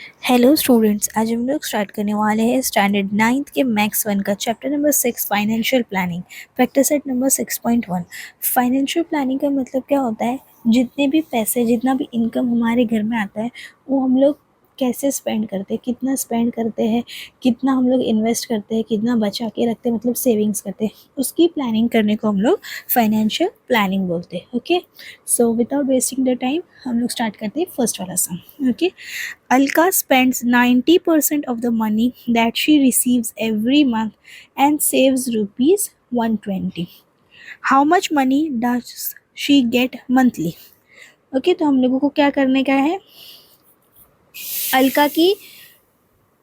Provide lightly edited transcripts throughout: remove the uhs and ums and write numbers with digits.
Hello students, आज हम लोग स्टार्ट करने वाले हैं स्टैंडर्ड 9th के मैथ्स 1 का chapter number 6 financial planning practice set number 6.1। Financial planning का मतलब क्या होता है, जितने भी पैसे जितना भी इनकम हमारे घर में आता है वो हम लोग कैसे स्पेंड करते हैं, कितना स्पेंड करते हैं, कितना हम लोग इन्वेस्ट करते हैं, कितना बचा के रखते हैं, मतलब सेविंग्स करते हैं, उसकी प्लानिंग करने को हम लोग फाइनेंशियल प्लानिंग बोलते हैं। Okay, so without wasting the time हम लोग स्टार्ट करते हैं फर्स्ट वाला sum. Okay, Alka spends 90% of the money that she receives every month and saves rupees 120. How much money does she get monthly? Okay, तो हम लोगों को क्या करने का है, अलका की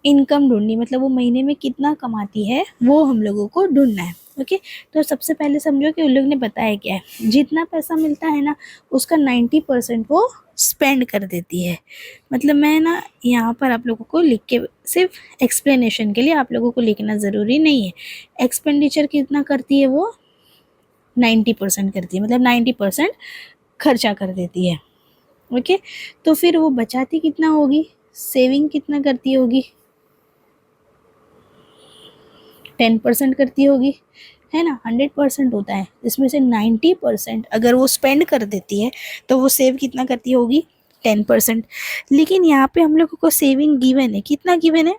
इनकम ढूंढनी, मतलब वो महीने में कितना कमाती है वो हम लोगों को ढूंढना है। ओके, तो सबसे पहले समझो कि उन लोग ने बताया क्या है, जितना पैसा मिलता है ना उसका 90% वो स्पेंड कर देती है। मतलब मैं ना यहाँ पर आप लोगों को लिख के, सिर्फ एक्सप्लेनेशन के लिए आप लोगों को लिखना ज़रूरी नहीं है। एक्सपेंडिचर कितना करती है वो, 90% करती है, मतलब 90% खर्चा कर देती है। ओके, तो फिर वो बचाती कितना होगी, सेविंग कितना करती होगी, 10% करती होगी, है ना। 100% होता है, इसमें से 90% अगर वो स्पेंड कर देती है तो वो सेव कितना करती होगी, 10%। लेकिन यहाँ पे हम लोगों को सेविंग गिवन है, कितना गिवन है,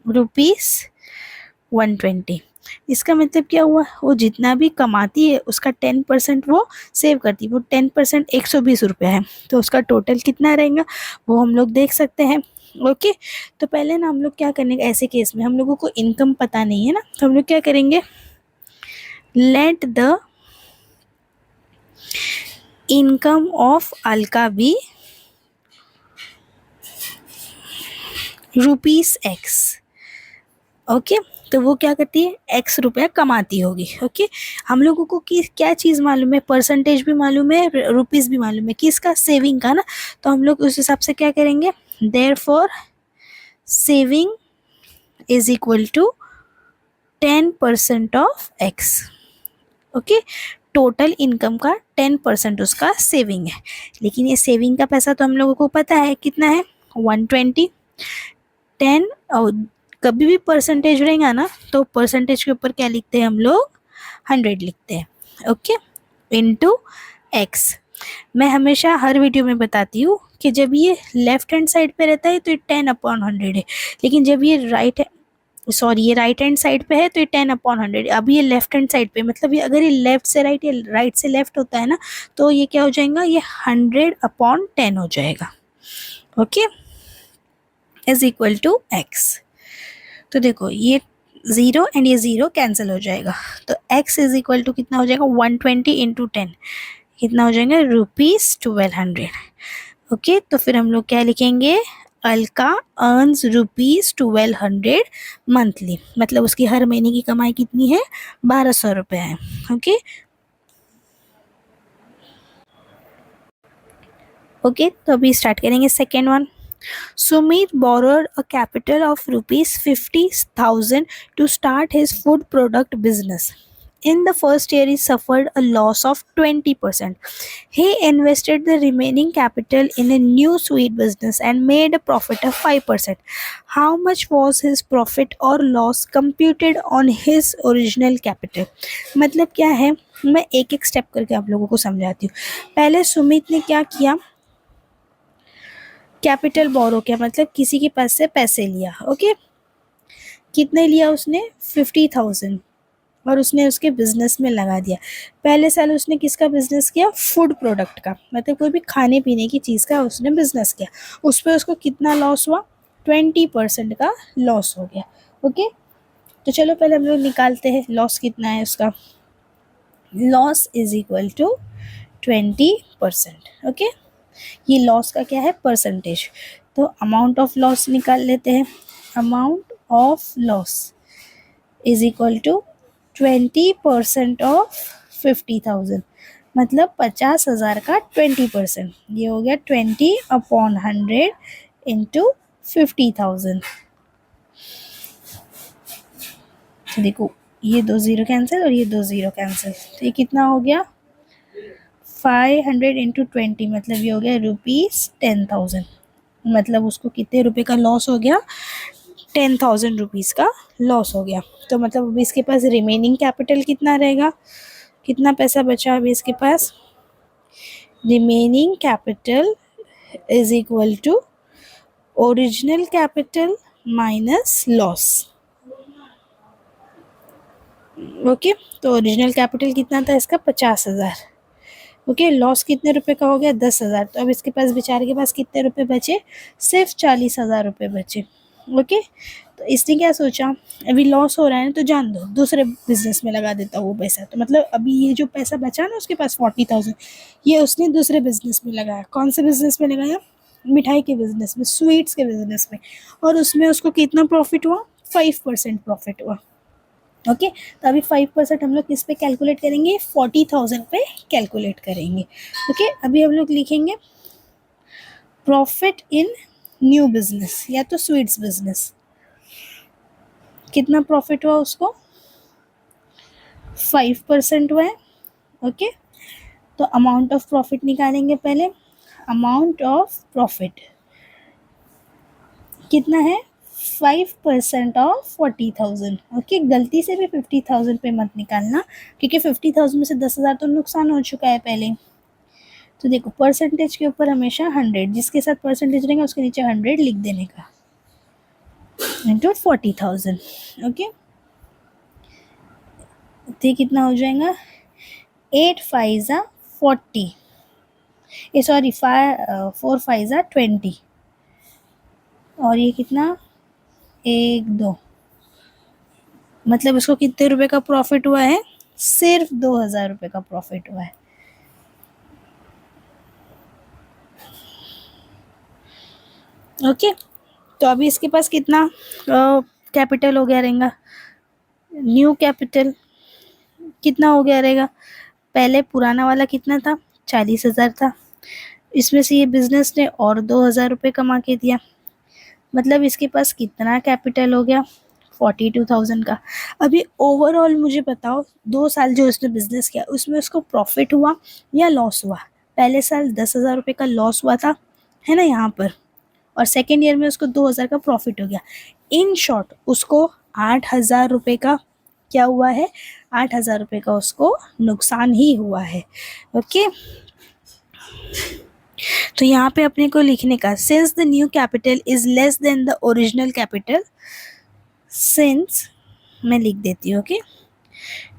₹120। इसका मतलब क्या हुआ, वो जितना भी कमाती है उसका 10% वो सेव करती है। वो 10% 120 रुपया है, तो उसका टोटल कितना रहेगा वो हम लोग देख सकते हैं। ओके, तो पहले ना हम लोग क्या करने का, ऐसे केस में हम लोगों को इनकम पता नहीं है ना, तो हम लोग क्या करेंगे, let the income of Alka be ₹X। Okay, तो वो क्या करती है, X रुपया कमाती होगी। ओके, हम लोगों को क्या चीज़ मालूम है, परसेंटेज भी मालूम है, रुपीज़ भी मालूम है, किसका, सेविंग का ना। तो हम लोग उस हिसाब से क्या करेंगे, therefore saving is equal to 10% of X। Okay, total income का 10% उसका सेविंग है। लेकिन ये सेविंग का पैसा तो हम लोगों को पता है कितना है, 120। 10 और कभी भी परसेंटेज रहेगा ना तो परसेंटेज के ऊपर क्या लिखते हैं हम लोग, 100 लिखते हैं। Okay, into X। मैं हमेशा हर वीडियो में बताती हूँ कि जब ये लेफ्ट हैंड साइड पे रहता है तो ये 10/100 है, लेकिन जब ये ये राइट हैंड साइड पे है तो ये 10/100। अभी ये लेफ्ट हैंड साइड पे, मतलब ये अगर ये लेफ्ट से राइट या राइट से लेफ्ट होता है ना तो ये क्या हो जाएगा, ये 100/10 हो जाएगा। Okay, is equal to X। तो देखो ये 0 एंड ये 0 कैंसिल हो जाएगा, तो X इज इक्वल टू कितना हो जाएगा, 120 इंटू 10 कितना हो जाएगा, ₹1200। ओके, तो फिर हम लोग क्या लिखेंगे, अलका अर्न्स ₹1200 मंथली, मतलब उसकी हर महीने की कमाई कितनी है, 1200 रुपये है। ओके, तो अभी स्टार्ट करेंगे second one. Sumit borrowed a capital of ₹50,000 to start his food product business. In the first year, he suffered a loss of 20%. He invested the remaining capital in a new sweet business and made a profit of 5%. How much was his profit or loss computed on his original capital? मतलब क्या है, मैं एक एक step करके आप लोगों को समझाती हूँ। पहले सुमित ने क्या किया, कैपिटल बोरो किया, मतलब किसी के पास से पैसे लिया। ओके, कितने लिया उसने, 50,000, और उसने उसके बिजनेस में लगा दिया। पहले साल उसने किसका बिजनेस किया, फूड प्रोडक्ट का, मतलब कोई भी खाने पीने की चीज़ का उसने बिजनेस किया। उस पर उसको कितना लॉस हुआ, 20% का लॉस हो गया। ओके, तो चलो पहले हम लोग निकालते हैं लॉस कितना है उसका। Loss is equal to 20%। Okay, ये लॉस का क्या है, परसेंटेज। तो अमाउंट ऑफ लॉस निकाल लेते हैं। Amount of loss is equal to 20% of 50,000, मतलब 50,000 का 20%, ये हो गया 20/100 इंटू 50,000। तो देखो ये 2 0 कैंसिल और ये 2 0 कैंसिल, तो ये कितना हो गया, 500 इंटू 20, मतलब ये हो गया ₹10,000। मतलब उसको कितने रुपए का लॉस हो गया, 10,000 रुपीज़ का लॉस हो गया। तो मतलब अभी इसके पास रिमेनिंग कैपिटल कितना रहेगा, कितना पैसा बचा अभी इसके पास, remaining capital is equal to original capital minus loss. Okay, तो ओरिजिनल कैपिटल कितना था इसका, 50,000। ओके, लॉस कितने रुपए का हो गया, 10,000। तो अब इसके पास, बेचारे के पास कितने रुपए बचे, सिर्फ 40,000 रुपये बचे। ओके, तो इसने क्या सोचा, अभी लॉस हो रहा है ना, तो जान दो, दूसरे बिजनेस में लगा देता वो पैसा। तो मतलब अभी ये जो पैसा बचा ना उसके पास 40,000, ये उसने दूसरे बिजनेस में लगाया। कौन से बिजनेस में लगाया, मिठाई के बिजनेस में, स्वीट्स के बिजनेस में। और उसमें उसको कितना प्रॉफिट हुआ, 5% प्रॉफिट हुआ। ओके, तो अभी 5% हम लोग किस पे कैलकुलेट करेंगे, 40,000 पे कैलकुलेट करेंगे। ओके, अभी हम लोग लिखेंगे प्रॉफिट इन न्यू बिजनेस या तो स्वीट्स बिजनेस। कितना प्रॉफिट हुआ उसको, 5% हुआ है। ओके, तो अमाउंट ऑफ प्रॉफिट निकालेंगे पहले। अमाउंट ऑफ प्रॉफिट कितना है, 5% ऑफ 40,000। ओके, गलती से भी 50,000 पे मत निकालना, क्योंकि 50,000 में से 10,000 तो नुकसान हो चुका है पहले। तो देखो, परसेंटेज के ऊपर हमेशा 100, जिसके साथ परसेंटेज रहेगा उसके नीचे 100 लिख देने का, इंटू 40,000। ओके, तो ये कितना हो जाएगा, 8 5 ज़ा 40, ये सॉरी 4 5 ज़ा 20, और ये कितना, 1 2, मतलब उसको कितने रुपए का प्रॉफिट हुआ है, सिर्फ 2,000 रुपये का प्रॉफिट हुआ है। ओके, तो अभी इसके पास कितना कैपिटल हो गया रहेगा, न्यू कैपिटल कितना हो गया रहेगा, पहले पुराना वाला कितना था, 40,000 था। इसमें से ये बिजनेस ने और 2,000 रुपये कमा के दिया, मतलब इसके पास कितना कैपिटल हो गया, 42,000 का। अभी ओवरऑल मुझे बताओ, 2 साल जो उसने बिजनेस किया उसमें उसको प्रॉफिट हुआ या लॉस हुआ। पहले साल 10,000 रुपये का लॉस हुआ था, है ना यहाँ पर, और सेकेंड ईयर में उसको 2,000 का प्रॉफिट हो गया। इन शॉर्ट उसको 8,000 रुपये का क्या हुआ है, 8,000 रुपये का उसको नुकसान ही हुआ है। ओके, तो यहाँ पे अपने को लिखने का, since the new capital is less than the original capital, since, मैं लिख देती हूँ, okay,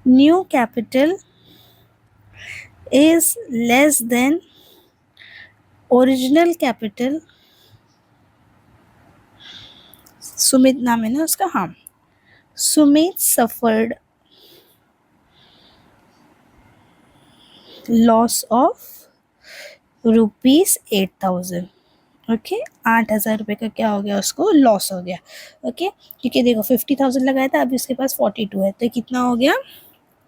new capital is less than original capital, Sumit नाम है ना उसका, हाँ, Sumit suffered loss of ₹8,000। Okay, 8,000 रुपये का क्या हो गया, उसको लॉस हो गया। ओके, क्योंकि देखो 50,000 लगाया था, अभी उसके पास 42 है, तो कितना हो गया,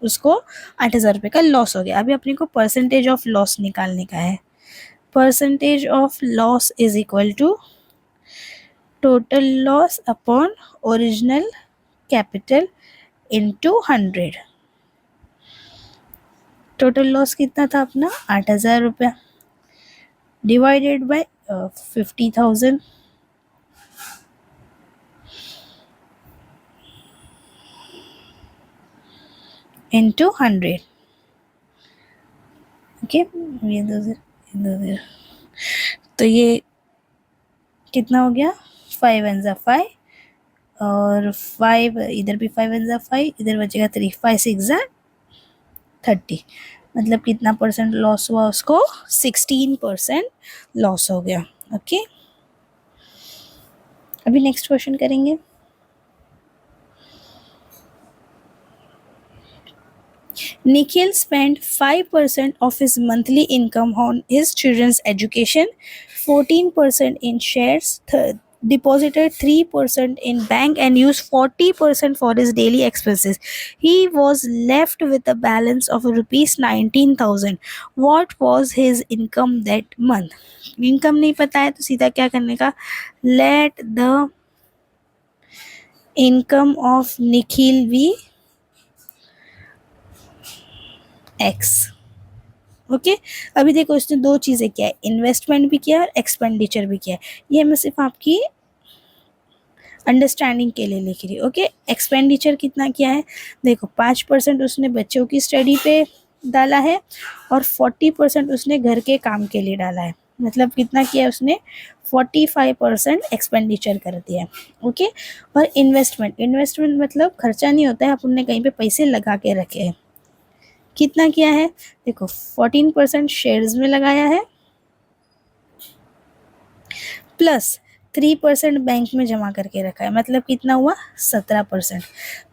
उसको 8,000 रुपये का लॉस हो गया। अभी अपने को परसेंटेज ऑफ लॉस निकालने का है। Percentage of loss is equal to total loss upon original capital into 100। Total loss कितना था अपना, 8,000 रुपया, डिवाइडेड बाय 50,000 इंटू 100। ओके, ये दो, तो ये कितना हो गया, 5 1 ज़ा 5, और 5 इधर भी 5 1 ज़ा 5, इधर बचेगा 3, 5 6 ज़ा 30, मतलब कितना परसेंट लॉस हुआ उसको, 16% लॉस हो गया। ओके, अभी नेक्स्ट क्वेश्चन करेंगे। Nikhil spent 5% of his monthly income on his children's education, 14% in shares, deposited 3% in bank, and used 40% for his daily expenses. He was left with a balance of rupees 19,000. What was his income that month? Income नहीं पता है तो सीधा क्या करने का, let the income of Nikhil be X. Okay. अभी देखो इसने दो चीज़ें किया है, इन्वेस्टमेंट भी किया और एक्सपेंडिचर भी किया है। ये मैं सिर्फ आपकी अंडरस्टैंडिंग के लिए लिख रही हूँ। ओके, एक्सपेंडिचर कितना किया है, देखो 5% उसने बच्चों की स्टडी पे डाला है और 40% उसने घर के काम के लिए डाला है। मतलब कितना किया उसने, 45% एक्सपेंडिचर कर दिया है। ओके, और इन्वेस्टमेंट, इन्वेस्टमेंट मतलब खर्चा नहीं होता है, अपन ने कहीं पे पैसे लगा के रखे हैं। कितना किया है, देखो 14% शेयर्स में लगाया है प्लस 3% बैंक में जमा करके रखा है। मतलब कितना हुआ, 17%।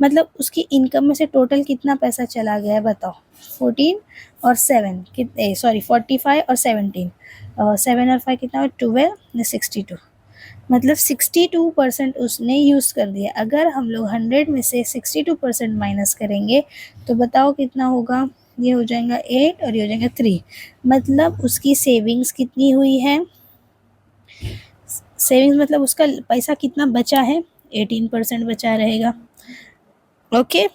मतलब उसकी इनकम में से टोटल कितना पैसा चला गया है बताओ, 14 और 7 कितने, सॉरी 45 और 17, 7 और 5 कितना हुआ, 12 62। मतलब 62% उसने यूज़ कर दिया। अगर हम लोग 100 में से 62% माइनस करेंगे तो बताओ कितना होगा, ये हो जाएगा 8 और ये हो जाएगा 3। मतलब उसकी सेविंग्स कितनी हुई है, सेविंग्स मतलब उसका पैसा कितना बचा है, 18% बचा रहेगा। ओके,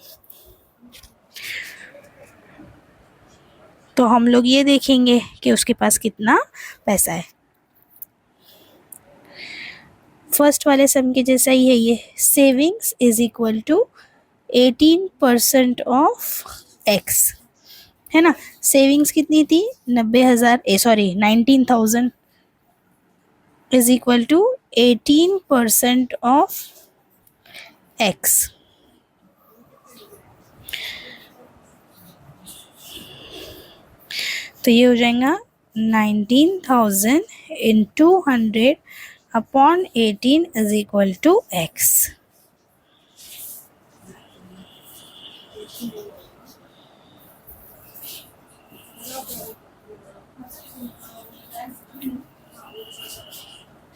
तो हम लोग ये देखेंगे कि उसके पास कितना पैसा है। फर्स्ट वाले सम के जैसा ही है ये, savings is equal to 18% of X, है ना। सेविंग्स कितनी थी, 90,000, sorry 19,000 is equal to 18% of X. तो ये हो जाएगा 19,000 into 100 upon 18 is equal to X.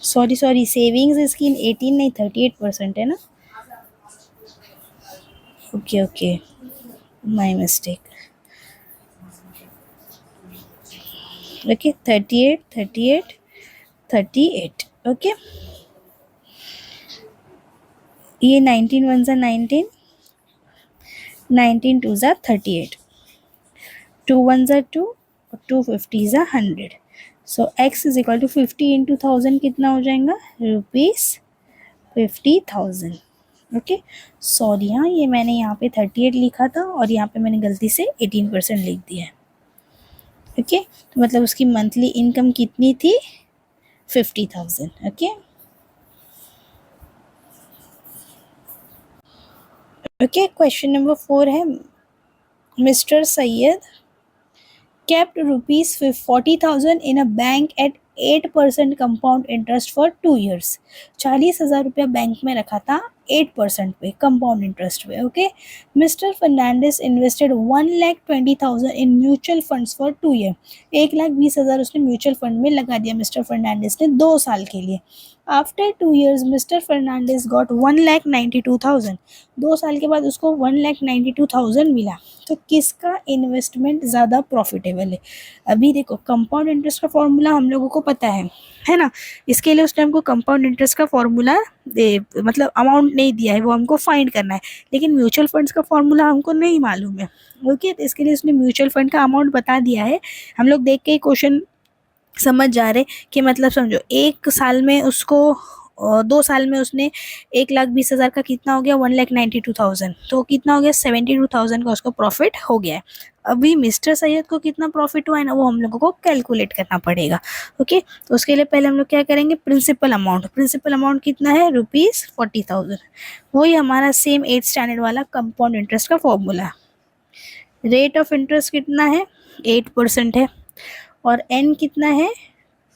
Sorry savings इसकी 18 नहीं 38% है ना। Okay, my mistake. Okay, 38 okay. ये 19 1 ज़ा 19, 19 2 ज़ा 38, 2 1 ज़ा 2 और 2 50 ज़ा 100। So x is equal to 50 into 1000 कितना हो जाएगा, ₹50,000। ओके, सॉरी हाँ, ये मैंने यहाँ पे 38 लिखा था और यहाँ पे मैंने गलती से 18% लिख दिया है। ओके, तो मतलब उसकी मंथली इनकम कितनी थी, 50,000। ओके, ओके, क्वेश्चन नंबर 4 है, mister Syed kept rupees 40,000 in a bank at 8% compound interest for 2 years। 40,000 रुपया बैंक में रखा था 8% पे कंपाउंड इंटरेस्ट पे। Okay, mister Fernandes invested 1,20,000 in mutual funds for 2 year. 1,20,000 उसने म्यूचुअल फंड में लगा दिया मिस्टर फर्नांडिस ने 2 साल के लिए। After 2 years mister Fernandes got 1,92,000। 2 साल के बाद उसको 1,92,000 मिला। तो किसका इन्वेस्टमेंट ज़्यादा प्रॉफिटेबल है। अभी देखो कंपाउंड इंटरेस्ट का फॉर्मूला हम लोगों को पता है ना। इसके लिए उसने हमको कंपाउंड इंटरेस्ट का फॉर्मूला मतलब अमाउंट नहीं दिया है, वो हमको फाइंड करना है। लेकिन म्यूचुअल फंड्स का फॉर्मूला हमको नहीं मालूम है। ओके, तो इसके लिए उसने म्यूचुअल फंड का अमाउंट बता दिया है। हम लोग देख के क्वेश्चन समझ जा रहे कि मतलब समझो 1 साल में उसको 2 साल में उसने 1,20,000 का कितना हो गया, 1,92,000। तो कितना हो गया, 72,000 का उसको प्रॉफिट हो गया है। अभी मिस्टर सैयद को कितना प्रॉफिट हुआ है ना, वो हम लोगों को कैलकुलेट करना पड़ेगा। ओके, तो उसके लिए पहले हम लोग क्या करेंगे, प्रिंसिपल अमाउंट कितना है, ₹40,000। वही हमारा सेम 8th स्टैंडर्ड वाला कंपाउंड इंटरेस्ट का फॉर्मूला। रेट ऑफ इंटरेस्ट कितना है, 8% है और एन कितना है,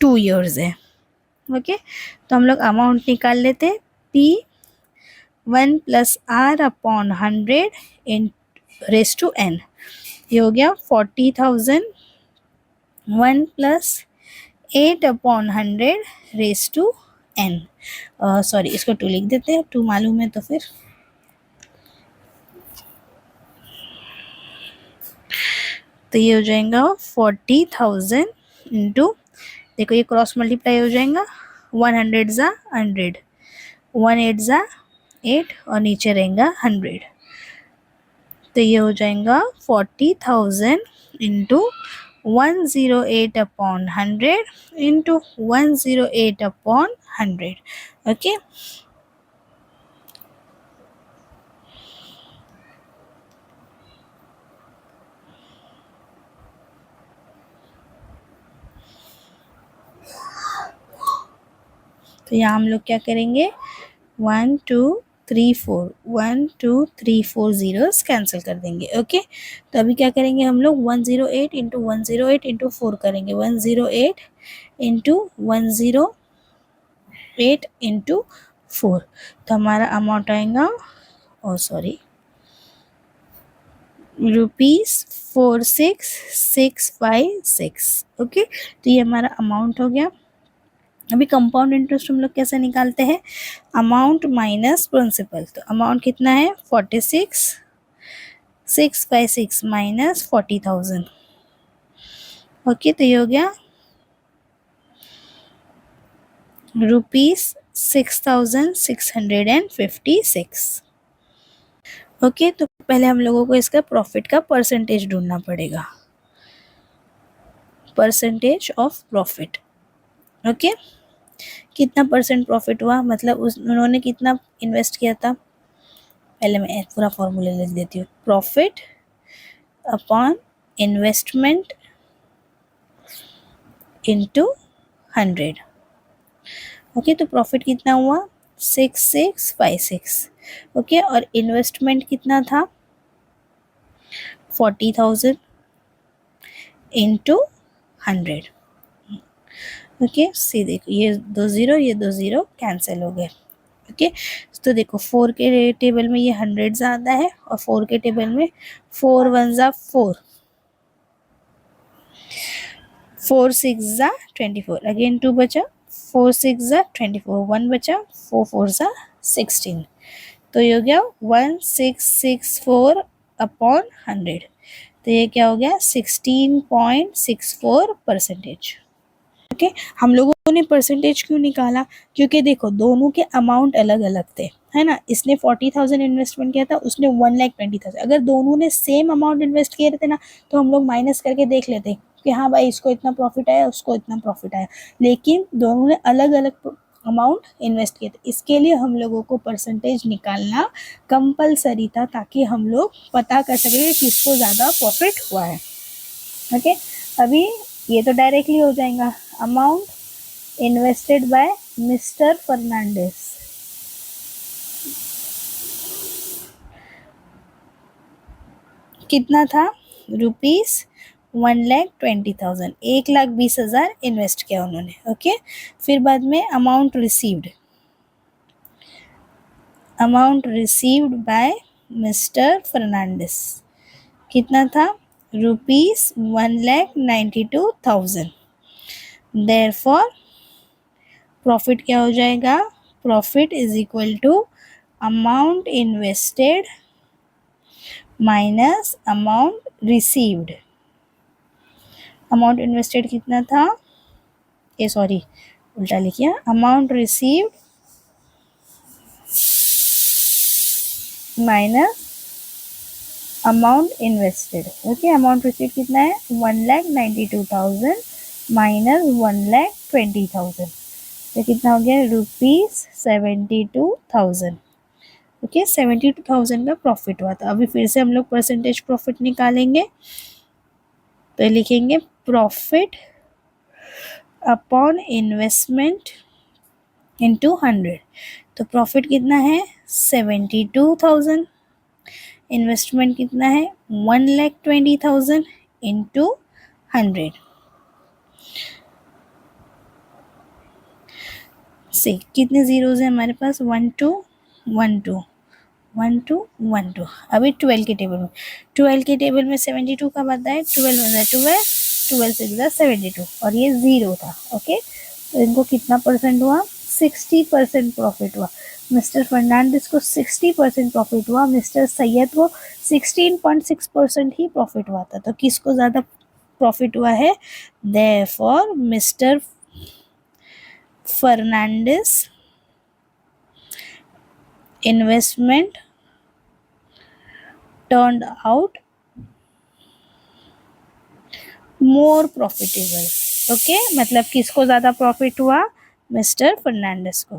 2 years है। ओके, तो हम लोग अमाउंट निकाल लेते, P1 + R upon 100 in raise to n। ये हो गया 40,000, 1 + 8 upon 100 raise to n। Sorry, इसको 2 लिख देते हैं, 2 मालूम है तो फिर। तो ये हो जाएगा 40,000 इंटू, देखो ये क्रॉस मल्टीप्लाई हो जाएगा, 100 ज़ा 100, 1 8 ज़ा 8 और नीचे रहेगा 100। तो ये हो जाएगा 40,000 into 108 upon 100 into 108 upon 100. Okay. तो यहाँ हम लोग क्या करेंगे, 1 2 3 4 1 2 3 4 जीरोस कैंसिल कर देंगे. ओके. तो अभी क्या करेंगे हम लोग, 108 इंटू 108 इंटू 4 करेंगे. 108 इंटू 108 इंटू 4. तो हमारा अमाउंट आएगा, ओ सॉरी, ₹46,656. ओके. तो ये हमारा अमाउंट हो गया. अभी कंपाउंड इंटरेस्ट हम लोग कैसे निकालते हैं, अमाउंट माइनस प्रिंसिपल. तो अमाउंट कितना है, 46,656 माइनस 40,000. ओके. तो ये हो गया ₹6,656. ओके. तो पहले हम लोगों को इसका प्रॉफिट का परसेंटेज ढूंढना पड़ेगा, परसेंटेज ऑफ प्रॉफिट. ओके. कितना परसेंट प्रॉफिट हुआ, मतलब उन्होंने कितना इन्वेस्ट किया था. पहले मैं पूरा फॉर्मूला लिख देती हूँ. Profit upon investment into 100. Okay. तो प्रॉफिट कितना हुआ, 6,656. ओके. और इन्वेस्टमेंट कितना था, 40,000 इंटू 100. ओके. सी देखो, ये 2 ज़ीरो, ये 2 ज़ीरो कैंसिल हो गए. ओके. तो देखो 4 के टेबल में ये 100 ज़्यादा है और 4 के टेबल में 4 1 ज़ा 4, 4 6 ज़ा 24, अगेन 2 बचा, 4 6 ज़ा 24, 1 बचा, 4 4 ज़ा 16. तो ये हो गया 1664 अपॉन 100. तो ये क्या हो गया, 16.64%. ओके. हम लोगों ने परसेंटेज क्यों निकाला, क्योंकि देखो दोनों के अमाउंट अलग अलग थे, है ना. इसने 40,000 इन्वेस्टमेंट किया था, उसने 1,20,000. अगर दोनों ने सेम अमाउंट इन्वेस्ट किए रहते ना, तो हम लोग माइनस करके देख लेते कि हाँ भाई इसको इतना प्रॉफिट आया, उसको इतना प्रॉफिट आया. लेकिन दोनों ने अलग अलग अमाउंट इन्वेस्ट किए थे, इसके लिए हम लोगों को परसेंटेज निकालना कंपलसरी था, ताकि हम लोग पता कर सके कि किसको ज़्यादा प्रॉफिट हुआ है. ओके. अभी ये तो डायरेक्टली हो जाएगा. Amount invested by mister Fernandes, कितना था, ₹1,20,000, 1,20,000 इन्वेस्ट किया उन्होंने. ओके. फिर बाद में amount received by mister Fernandes कितना था, ₹1,92,000. देयरफॉर प्रॉफिट क्या हो जाएगा, profit is equal to amount invested minus amount received. Amount invested कितना था, ये सॉरी उल्टा लिखिए, amount received minus amount invested. Okay. Amount received कितना है, 1,92,000 माइनस 1,20,000. तो कितना हो गया, ₹72,000. ओके. 72,000 का प्रॉफिट हुआ था. अभी फिर से हम लोग परसेंटेज प्रॉफिट निकालेंगे. तो लिखेंगे प्रॉफिट अपॉन इन्वेस्टमेंट इंटू 100. तो प्रॉफिट कितना है, 72,000. इन्वेस्टमेंट कितना है, 1,20,000 इंटू 100. से कितने जीरोज हैं हमारे पास, 1 2 1 2 1 2 1 2. अभी 12 के टेबल में 72 का बता है, 12 1 12, 12 6 72, और ये 0 था. ओके. तो इनको कितना परसेंट हुआ, 60% प्रॉफिट हुआ. मिस्टर फर्नांडिस को 60% प्रॉफिट हुआ, मिस्टर सैयद को 16.6% ही प्रॉफिट हुआ था. तो किसको ज़्यादा प्रॉफिट हुआ है, therefore mister Fernandes investment turned out more profitable. Okay, मतलब किसको ज़्यादा प्रॉफिट हुआ? मिस्टर फर्नांडिस को।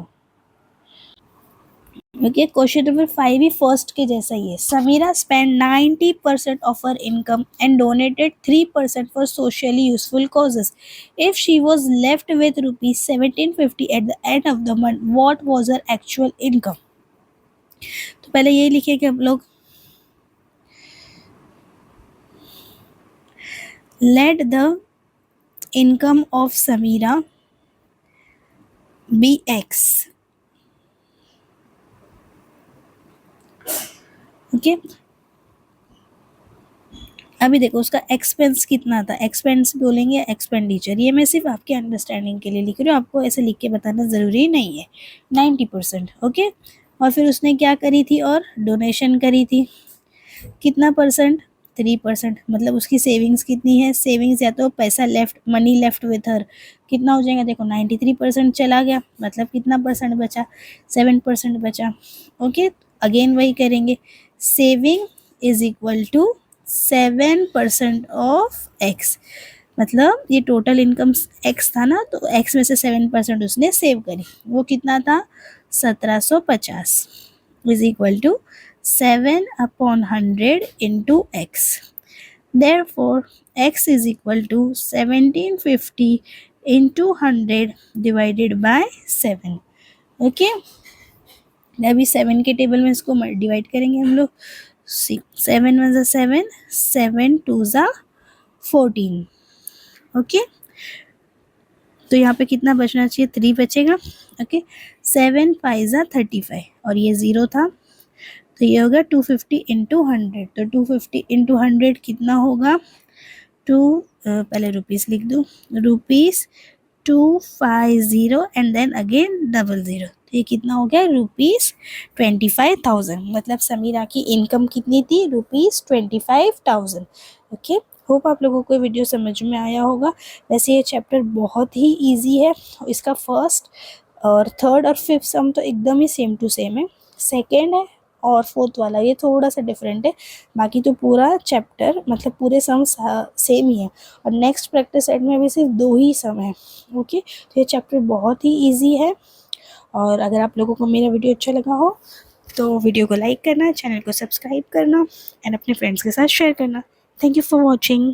ओके, क्वेश्चन नंबर 5 भी फर्स्ट के जैसा ही है। Samira spend 90% of her income and donated 3% for socially useful causes. If she was left with rupees 1750 at the end of the month, what was her actual income? तो पहले ये लिखे कि हम लोग let the income of Samira be X. Okay, अभी देखो उसका एक्सपेंस कितना था, एक्सपेंस बोलेंगे एक्सपेंडिचर, ये मैं सिर्फ आपके अंडरस्टैंडिंग के लिए लिख रही हूँ, आपको ऐसे लिख के बताना ज़रूरी नहीं है। 90%। ओके, और फिर उसने क्या करी थी? और डोनेशन करी थी। कितना परसेंट? 3%। मतलब उसकी सेविंग्स कितनी है? सेविंग्स या तो पैसा left, money left with her, कितना हो जाएगा? देखो 93% चला गया, मतलब कितना परसेंट बचा? 7% बचा। ओके, अगेन वही करेंगे, saving is equal to 7% of X. मतलब ये टोटल इनकम एक्स था ना, तो एक्स में से 7% उसने सेव करी, वो कितना था? 1750 is equal to 7/100 into x. Therefore, x is equal to 1750 into 100 divided by 7. Okay, अभी 7 के टेबल में इसको डिवाइड करेंगे हम लोग। 7 1 7, 7 2 14। ओके, तो यहाँ पे कितना बचना चाहिए? 3 बचेगा। ओके, 7 5 35 और ये 0 था, तो ये होगा 250 इंटू 100। तो 250 इंटू 100 कितना होगा? पहले रुपीस लिख दूँ, रुपीस 250 एंड देन अगेन 00। तो ये कितना हो गया? रुपीस 25,000। मतलब समीरा की इनकम कितनी थी? रुपीस 25,000। ओके, होप आप लोगों को वीडियो समझ में आया होगा। वैसे ये चैप्टर बहुत ही इजी है, इसका फर्स्ट और थर्ड और फिफ्थ सम तो एकदम ही सेम टू सेम है। सेकेंड है और फोर्थ वाला ये थोड़ा सा डिफरेंट है, बाकी तो पूरा चैप्टर मतलब पूरे सम सेम ही है। और नेक्स्ट प्रैक्टिस सेट में भी सिर्फ 2 ही सम है। ओके, तो ये चैप्टर बहुत ही इजी है। और अगर आप लोगों को मेरा वीडियो अच्छा लगा हो तो वीडियो को लाइक करना, चैनल को सब्सक्राइब करना एंड अपने फ्रेंड्स के साथ शेयर करना। Thank you for watching.